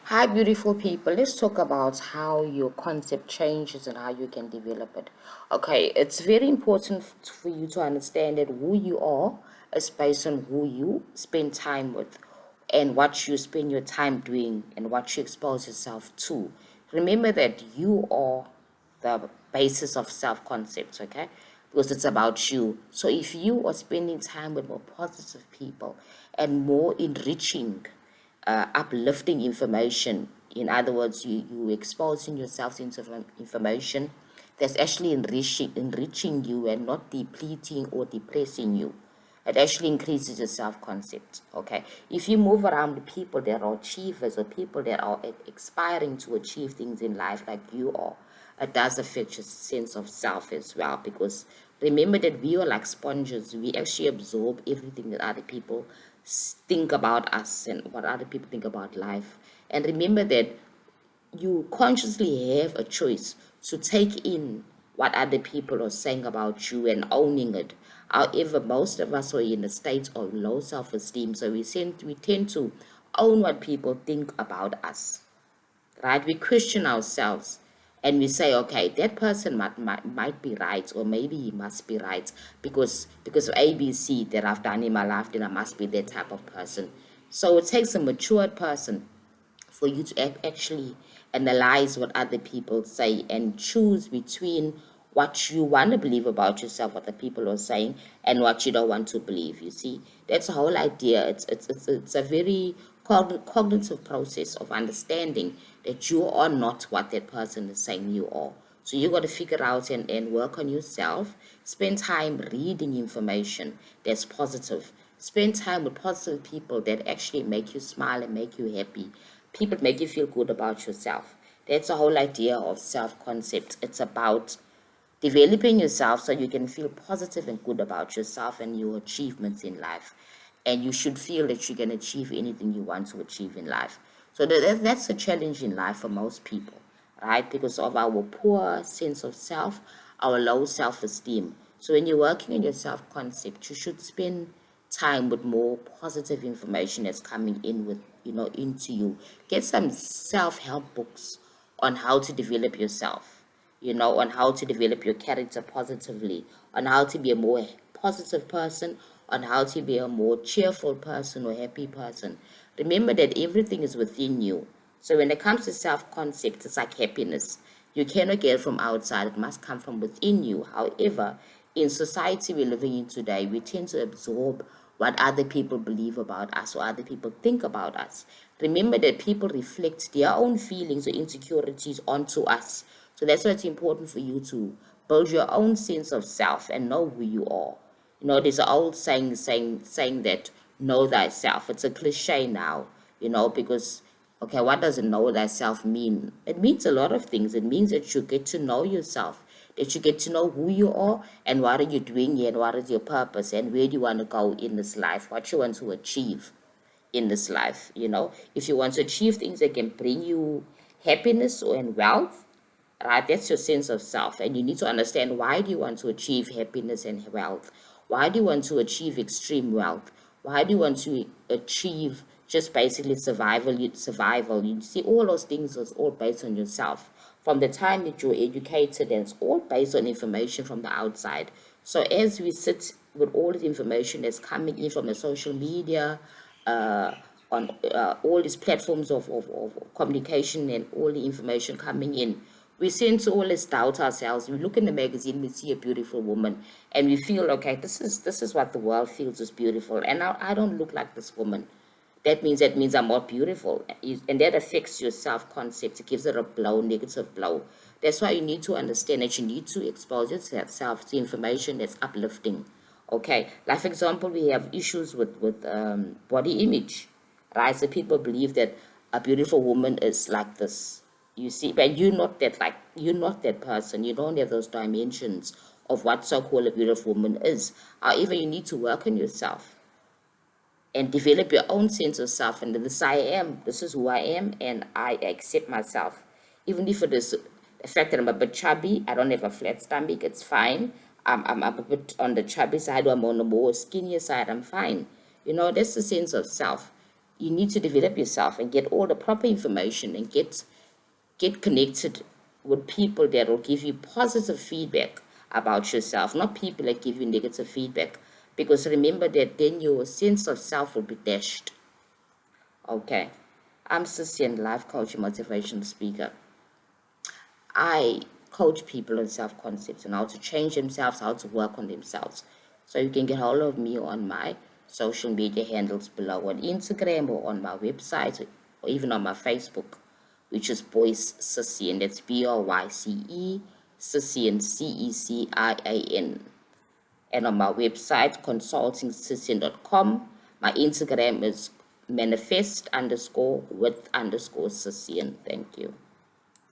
Hi, beautiful people. Let's talk about how your concept changes and how you can develop it. Okay, it's very important for you to understand that who you are is based on who you spend time with and what you spend your time doing and what you expose yourself to. Remember that you are the basis of self concepts, okay? Because it's about you. So if you are spending time with more positive people and more enriching uplifting information. In other words, you exposing yourself into information that's actually enriching you and not depleting or depressing you. It actually increases your self-concept. Okay, if you move around with people that are achievers or people that are aspiring to achieve things in life like you are, it does affect your sense of self as well, because remember that we are like sponges. We actually absorb everything that other people think about us and what other people think about life. And remember that you consciously have a choice to take in what other people are saying about you and owning it. However, most of us are in a state of low self-esteem, so we tend to own what people think about us, right? We question ourselves and we say, okay, that person might be right, or maybe he must be right because of ABC that I've done in my life, then I must be that type of person. So it takes a matured person for you to actually analyze what other people say and choose between what you want to believe about yourself, what the people are saying, and what you don't want to believe. You see, that's the whole idea. It's a very cognitive process of understanding that you are not what that person is saying you are. So you got to figure out and work on yourself. Spend time reading information that's positive. Spend time with positive people that actually make you smile and make you happy. People make you feel good about yourself. That's the whole idea of self-concept. It's about developing yourself so you can feel positive and good about yourself and your achievements in life. And you should feel that you can achieve anything you want to achieve in life. So that's a challenge in life for most people, right? Because of our poor sense of self, our low self-esteem. So when you're working on your self-concept, you should spend time with more positive information that's coming in with into you. Get some self-help books on how to develop yourself, on how to develop your character positively, on how to be a more positive person, on how to be a more cheerful person or happy person. Remember that everything is within you. So when it comes to self-concept, it's like happiness. You cannot get it from outside, it must come from within you. However, in society we're living in today, we tend to absorb what other people believe about us or other people think about us. Remember that people reflect their own feelings or insecurities onto us. So that's why it's important for you to build your own sense of self and know who you are. There's an old saying that know thyself. It's a cliche now, because okay, what does know thyself mean? It means a lot of things. It means that you get to know yourself, that you get to know who you are and what are you doing here and what is your purpose and where do you want to go in this life, what you want to achieve in this life. If you want to achieve things that can bring you happiness and wealth, right? That's your sense of self. And you need to understand, why do you want to achieve happiness and wealth? Why do you want to achieve extreme wealth? Why do you want to achieve just basically survival? You see, all those things is all based on yourself. From the time that you're educated, and it's all based on information from the outside. So as we sit with all the information that's coming in from the social media, uh, on all these platforms of communication and all the information coming in, we tend to always doubt ourselves. We look in the magazine, we see a beautiful woman, and we feel, okay, this is what the world feels is beautiful, and now I don't look like this woman. That means I'm more beautiful, and that affects your self concept. It gives it a negative blow. That's why you need to understand that you need to expose yourself to information that's uplifting. Okay, like for example, we have issues with body image, right? So people believe that a beautiful woman is like this. You see, but you're not that person. You don't have those dimensions of what so-called a beautiful woman is. However, you need to work on yourself and develop your own sense of self. And this is who I am, and I accept myself. Even if it is the fact that I'm a bit chubby, I don't have a flat stomach, it's fine. I'm a bit on the chubby side, or I'm on the more skinnier side, I'm fine. That's the sense of self. You need to develop yourself and get all the proper information and get connected with people that will give you positive feedback about yourself, not people that give you negative feedback. Because remember that then your sense of self will be dashed. Okay. I'm Cecian, life coach and motivational speaker. I coach people on self concepts and how to change themselves, how to work on themselves. So you can get hold of me on my social media handles below on Instagram or on my website or even on my Facebook, which is Boyce Cecian. That's BOYCE Cecian, CECIAN. And on my website, consultingcecian.com. My Instagram is manifest underscore with underscore Cecian. Thank you.